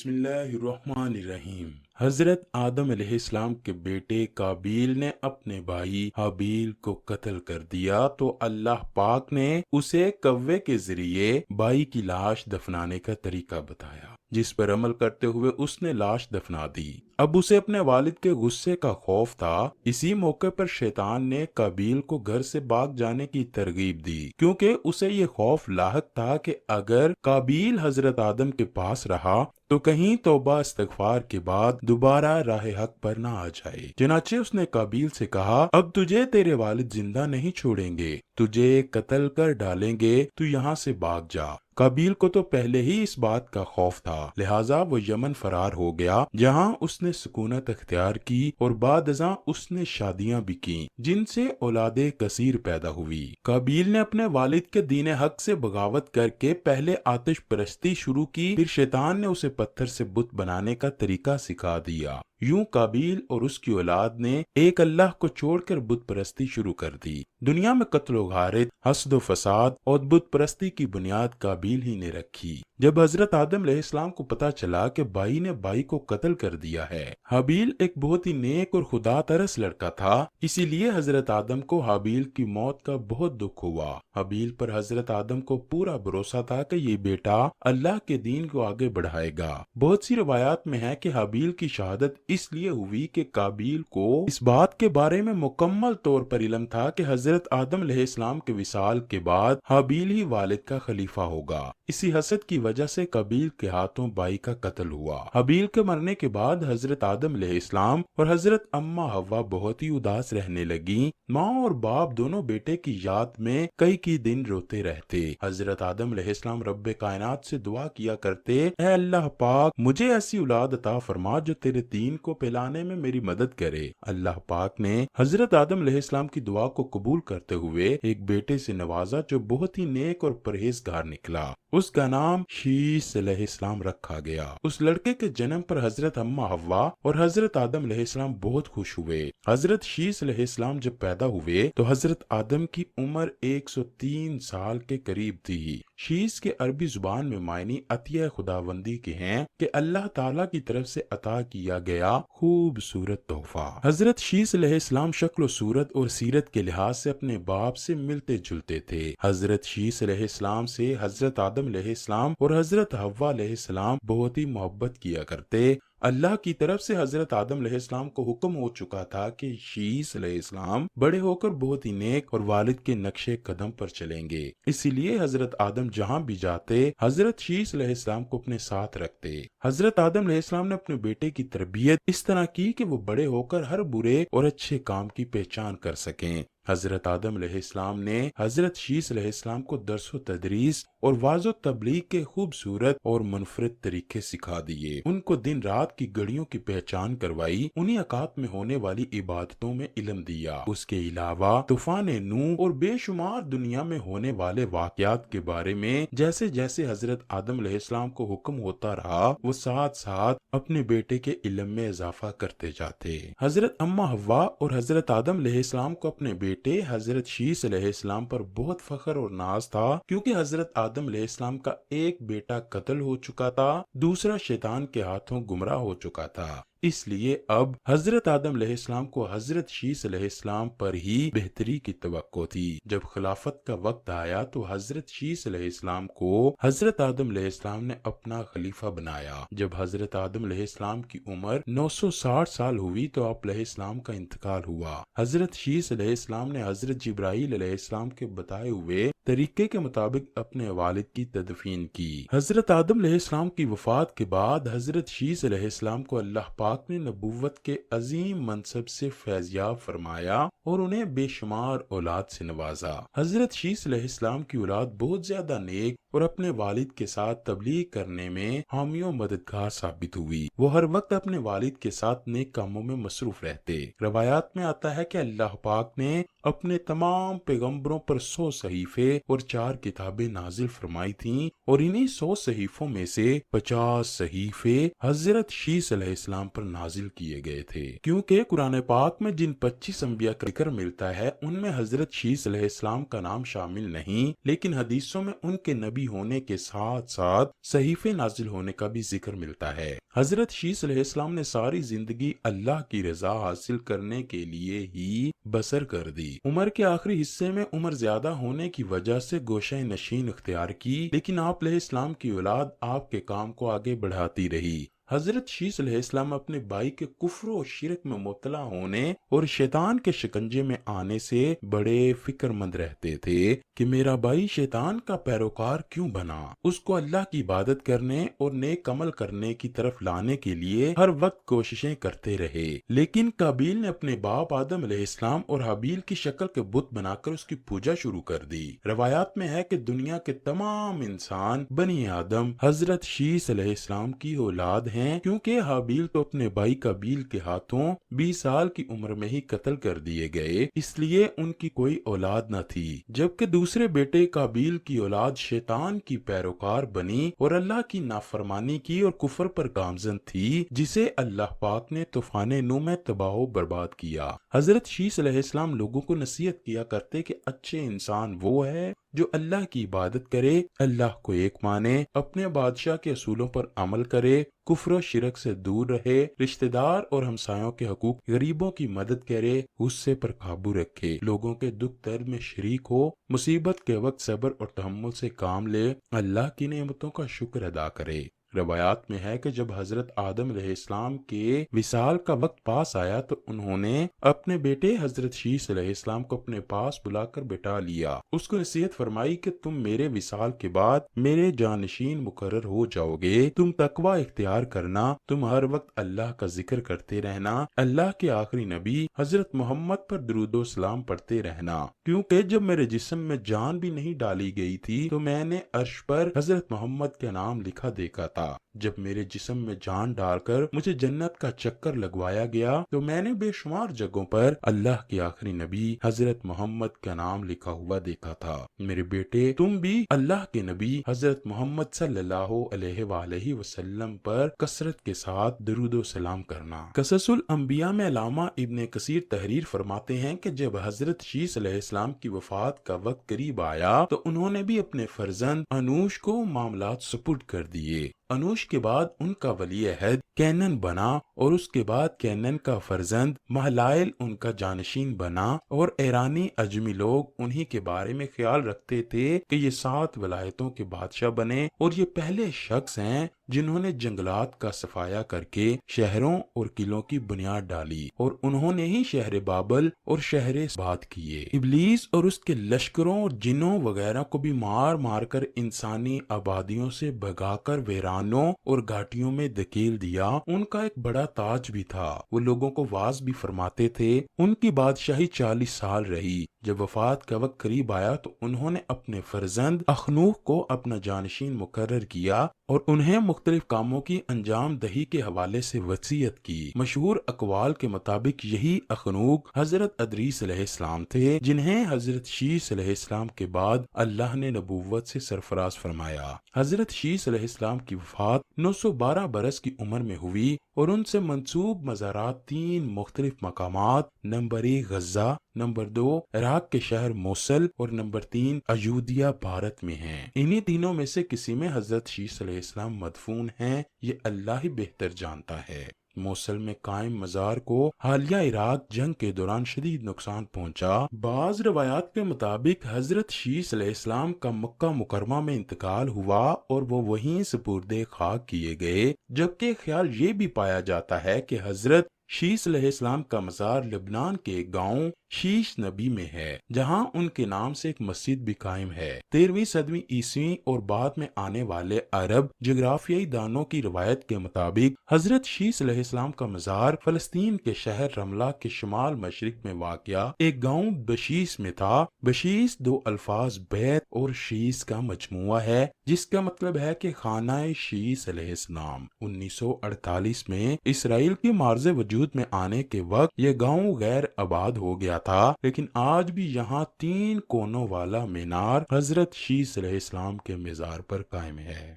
بسم اللہ الرحمن الرحیم۔ حضرت آدم علیہ السلام کے بیٹے قابیل نے اپنے بھائی حابیل کو قتل کر دیا تو اللہ پاک نے اسے کوے کے ذریعے بھائی کی لاش دفنانے کا طریقہ بتایا، جس پر عمل کرتے ہوئے اس نے لاش دفنا دی۔ اب اسے اپنے والد کے غصے کا خوف تھا۔ اسی موقع پر شیطان نے قابیل کو گھر سے بھاگ جانے کی ترغیب دی، کیونکہ اسے یہ خوف لاحق تھا کہ اگر قابیل حضرت آدم کے پاس رہا تو کہیں توبہ استغفار کے بعد دوبارہ راہ حق پر نہ آ جائے۔ چنانچہ اس نے قابیل سے کہا، اب تجھے تیرے والد زندہ نہیں چھوڑیں گے، تجھے قتل کر ڈالیں گے، تو یہاں سے بھاگ جا۔ قابیل کو تو پہلے ہی اس بات کا خوف تھا، لہٰذا وہ یمن فرار ہو گیا، جہاں اس نے سکونت اختیار کی اور بعد ازاں اس نے شادیاں بھی کی، جن سے اولاد کثیر پیدا ہوئی۔ قابیل نے اپنے والد کے دین حق سے بغاوت کر کے پہلے آتش پرستی شروع کی، پھر شیطان نے اسے پتھر سے بت بنانے کا طریقہ سکھا دیا۔ یوں قابیل اور اس کی اولاد نے ایک اللہ کو چھوڑ کر بت پرستی شروع کر دی۔ دنیا میں قتل و غارت، حسد و فساد اور بت پرستی کی بنیاد قابیل ہی نے رکھی۔ جب حضرت آدم علیہ السلام کو پتا چلا کہ بھائی نے بھائی کو قتل کر دیا ہے، حابیل ایک بہت ہی نیک اور خدا ترس لڑکا تھا، اسی لیے حضرت آدم کو حابیل کی موت کا بہت دکھ ہوا۔ حابیل پر حضرت آدم کو پورا بھروسہ تھا کہ یہ بیٹا اللہ کے دین کو آگے بڑھائے گا۔ بہت سی روایات میں ہے کہ حابیل کی شہادت اس لیے ہوئی کہ قابیل کو اس بات کے بارے میں مکمل طور پر علم تھا کہ حضرت آدم علیہ السلام کے وصال کے بعد حابیل ہی والد کا خلیفہ ہوگا۔ اسی حسد کی وجہ سے قابیل کے ہاتھوں بھائی کا قتل ہوا۔ حابیل کے مرنے کے بعد حضرت آدم علیہ السلام اور حضرت اماں حوا بہت ہی اداس رہنے لگیں۔ ماں اور باپ دونوں بیٹے کی یاد میں کئی دن روتے رہتے۔ حضرت آدم علیہ السلام رب کائنات سے دعا کیا کرتے، اے اللہ پاک مجھے ایسی اولاد عطا فرما جو تیرے دین کو پھیلانے میں میری مدد کرے۔ اللہ پاک نے حضرت آدم علیہ السلام کی دعا کو قبول کرتے ہوئے ایک بیٹے سے نوازا جو بہت ہی نیک اور پرہیزگار نکلا۔ اس کا نام شیس علیہ السلام رکھا گیا۔ اس لڑکے کے جنم پر حضرت اماں حوا اور حضرت آدم علیہ السلام بہت خوش ہوئے۔ حضرت شیس علیہ السلام جب پیدا ہوئے تو حضرت آدم کی عمر 103 سال کے قریب تھی۔ شیس کے عربی زبان میں معنی عطیہ خداوندی کے ہیں کہ اللہ تعالیٰ کی طرف سے عطا کیا گیا خوبصورت تحفہ۔ حضرت شیس علیہ السلام شکل و صورت اور سیرت کے لحاظ سے اپنے باپ سے ملتے جلتے تھے۔ حضرت شیس علیہ السلام سے حضرت آدم علیہ السلام اور حضرت حوا علیہ السلام بہت ہی محبت کیا کرتے۔ اللہ کی طرف سے حضرت آدم علیہ السلام کو حکم ہو چکا تھا کہ شیس علیہ السلام بڑے ہو کر بہت ہی نیک اور والد کے نقش قدم پر چلیں گے، اسی لیے حضرت آدم جہاں بھی جاتے حضرت شیس علیہ السلام کو اپنے ساتھ رکھتے۔ حضرت آدم علیہ السلام نے اپنے بیٹے کی تربیت اس طرح کی کہ وہ بڑے ہو کر ہر برے اور اچھے کام کی پہچان کر سکیں۔ حضرت آدم علیہ السلام نے حضرت شیس علیہ السلام کو درس و تدریس اور واعظ و تبلیغ کے خوبصورت اور منفرد طریقے سکھا دیے، ان کو دن رات کی گھڑیوں کی پہچان کروائی، انہی اوقات میں ہونے والی عبادتوں میں علم دیا۔ اس کے علاوہ طوفان نوح اور بے شمار دنیا میں ہونے والے واقعات کے بارے میں جیسے جیسے حضرت آدم علیہ السلام کو حکم ہوتا رہا، وہ ساتھ ساتھ اپنے بیٹے کے علم میں اضافہ کرتے جاتے۔ حضرت اماں حوا اور حضرت آدم علیہ السلام کو اپنے بیٹے حضرت شیس علیہ السلام پر بہت فخر اور ناز تھا، کیونکہ حضرت آدم علیہ السلام کا ایک بیٹا قتل ہو چکا تھا، دوسرا شیطان کے ہاتھوں گمراہ ہو چکا تھا۔ اس لیے اب حضرت آدم علیہ السلام کو حضرت شیس علیہ السلام پر ہی بہتری کی توقع تھی۔ جب خلافت کا وقت آیا تو حضرت شیس علیہ السلام کو حضرت آدم علیہ السلام نے اپنا خلیفہ بنایا۔ جب حضرت آدم علیہ السلام کی عمر 960 سال ہوئی تو آپ علیہ السلام کا انتقال ہوا۔ حضرت شیس علیہ السلام نے حضرت جبرائیل علیہ السلام کے بتائے ہوئے طریقے کے مطابق اپنے والد کی تدفین کی۔ حضرت آدم علیہ السلام کی وفات کے بعد حضرت شیس علیہ السلام کو اللہ پاک نے نبوت کے عظیم منصب سے فیضیاب فرمایا اور انہیں بے شمار اولاد سے نوازا۔ حضرت شیس علیہ السلام کی اولاد بہت زیادہ نیک اور اپنے والد کے ساتھ تبلیغ کرنے میں حامی و مددگار ثابت ہوئی۔ وہ ہر وقت اپنے والد کے ساتھ نیک کاموں میں مصروف رہتے۔ روایات میں آتا ہے کہ اللہ پاک نے اپنے تمام پیغمبروں پر 100 صحیفے اور 4 کتابیں نازل فرمائی تھیں، اور انہی 100 صحیفوں میں سے 50 صحیفے حضرت شیس علیہ السلام پر نازل کیے گئے تھے، کیونکہ قرآن پاک میں جن 25 انبیاء کا ذکر ملتا ہے ان میں حضرت شیس علیہ السلام کا نام شامل نہیں، لیکن حدیثوں میں ان کے نبی ہونے کے ساتھ ساتھ صحیفے نازل ہونے کا بھی ذکر ملتا ہے۔ حضرت شیس علیہ السلام نے ساری زندگی اللہ کی رضا حاصل کرنے کے لیے ہی بسر کر دی۔ عمر کے آخری حصے میں عمر زیادہ ہونے کی وجہ سے گوشہ نشین اختیار کی، لیکن آپ علیہ السلام کی اولاد آپ کے کام کو آگے بڑھاتی رہی۔ حضرت شیس علیہ السلام اپنے بھائی کے کفر و شرک میں مبتلا ہونے اور شیطان کے شکنجے میں آنے سے بڑے فکر مند رہتے تھے کہ میرا بھائی شیطان کا پیروکار کیوں بنا۔ اس کو اللہ کی عبادت کرنے اور نیک عمل کرنے کی طرف لانے کے لیے ہر وقت کوششیں کرتے رہے، لیکن قابیل نے اپنے باپ آدم علیہ السلام اور حابیل کی شکل کے بت بنا کر اس کی پوجا شروع کر دی۔ روایات میں ہے کہ دنیا کے تمام انسان بنی آدم حضرت شیس علیہ السلام کی اولاد ہیں، کیونکہ حابیل تو اپنے بھائی قابیل کے ہاتھوں 20 سال کی عمر میں ہی قتل کر دیے گئے، اس لیے ان کی کوئی اولاد نہ تھی، جبکہ دوسرے بیٹے قابیل کی اولاد شیطان کی پیروکار بنی اور اللہ کی نافرمانی کی اور کفر پر گامزن تھی، جسے اللہ پاک نے طوفان نوح میں تباہ و برباد کیا۔ حضرت شیس علیہ السلام لوگوں کو نصیحت کیا کرتے کہ اچھے انسان وہ ہے جو اللہ کی عبادت کرے، اللہ کو ایک مانے، اپنے بادشاہ کے اصولوں پر عمل کرے، کفر و شرک سے دور رہے، رشتہ دار اور ہمسایوں کے حقوق، غریبوں کی مدد کرے، غصے پر قابو رکھے، لوگوں کے دکھ درد میں شریک ہو، مصیبت کے وقت صبر اور تحمل سے کام لے، اللہ کی نعمتوں کا شکر ادا کرے۔ روایات میں ہے کہ جب حضرت آدم علیہ السلام کے وصال کا وقت پاس آیا تو انہوں نے اپنے بیٹے حضرت شیس علیہ السلام کو اپنے پاس بلا کر بٹھا لیا، اس کو نصیحت فرمائی کہ تم میرے وصال کے بعد میرے جانشین مقرر ہو جاؤ گے، تم تقوی اختیار کرنا، تم ہر وقت اللہ کا ذکر کرتے رہنا، اللہ کے آخری نبی حضرت محمد پر درود و سلام پڑھتے رہنا، کیونکہ جب میرے جسم میں جان بھی نہیں ڈالی گئی تھی تو میں نے عرش پر حضرت محمد کا نام لکھا دیکھا تھا، جب میرے جسم میں جان ڈال کر مجھے جنت کا چکر لگوایا گیا تو میں نے بے شمار جگہوں پر اللہ کے آخری نبی حضرت محمد کا نام لکھا ہوا دیکھا تھا۔ میرے بیٹے، تم بھی اللہ کے نبی حضرت محمد صلی اللہ علیہ وآلہ وسلم پر کثرت کے ساتھ درود و سلام کرنا۔ قصص الانبیاء میں علامہ ابن کثیر تحریر فرماتے ہیں کہ جب حضرت شیس علیہ السلام کی وفات کا وقت قریب آیا تو انہوں نے بھی اپنے فرزند انوش کو معاملات سپرد کر دیے۔ انوش کے بعد ان کا ولی عہد کینن بنا اور اس کے بعد کینن کا فرزند مہلائل ان کا جانشین بنا، اور ایرانی اجمی لوگ انہی کے بارے میں خیال رکھتے تھے کہ یہ 7 ولایتوں کے بادشاہ بنے، اور یہ پہلے شخص ہیں جنہوں نے جنگلات کا صفایا کر کے شہروں اور قلعوں کی بنیاد ڈالی، اور انہوں نے ہی شہر بابل اور شہر باد کیے۔ ابلیس اور اس کے لشکروں اور جنوں وغیرہ کو بھی مار مار کر انسانی آبادیوں سے بھگا کر ویرانوں اور گھاٹیوں میں دھکیل دیا۔ ان کا ایک بڑا تاج بھی تھا، وہ لوگوں کو واعظ بھی فرماتے تھے۔ ان کی بادشاہی 40 سال رہی۔ جب وفات کا وقت قریب آیا تو انہوں نے اپنے فرزند اخنوخ کو اپنا جانشین مقرر کیا اور انہیں مختلف کاموں کی انجام دہی کے حوالے سے وصیت کی۔ مشہور اقوال کے مطابق یہی اخنوخ حضرت ادریس علیہ السلام تھے، جنہیں حضرت شیس علیہ السلام کے بعد اللہ نے نبوت سے سرفراز فرمایا۔ حضرت شیس علیہ السلام کی وفات 912 برس کی عمر میں ہوئی اور ان سے منسوب مزارات 3 مختلف مقامات، نمبر 1 غزہ، نمبر 2 عراق کے شہر موصل اور نمبر 3 ایودھیہ بھارت میں ہیں۔ انہی تینوں میں سے کسی میں حضرت شیس علیہ السلام مدفون ہیں، یہ اللہ ہی بہتر جانتا ہے۔ موصل میں قائم مزار کو حالیہ عراق جنگ کے دوران شدید نقصان پہنچا۔ بعض روایات کے مطابق حضرت شیس علیہ السلام کا مکہ مکرمہ میں انتقال ہوا اور وہ وہیں سپرد خاک کیے گئے، جبکہ خیال یہ بھی پایا جاتا ہے کہ حضرت شیس علیہ السلام کا مزار لبنان کے ایک گاؤں شیش نبی میں ہے، جہاں ان کے نام سے ایک مسجد بھی قائم ہے۔ 13ویں صدی عیسوی اور بعد میں آنے والے عرب جغرافیائی دانوں کی روایت کے مطابق حضرت شیس علیہ السلام کا مزار فلسطین کے شہر رملہ کے شمال مشرق میں واقع ایک گاؤں بشیس میں تھا۔ بشیس 2 الفاظ بیت اور شیس کا مجموعہ ہے، جس کا مطلب ہے کہ خانہ شیس علیہ السلام۔ 1948 میں اسرائیل کے معرض وجود میں آنے کے وقت یہ گاؤں غیر آباد ہو گیا تھا، لیکن آج بھی یہاں 3 کونوں والا مینار حضرت شیس علیہ السلام کے مزار پر قائم ہے۔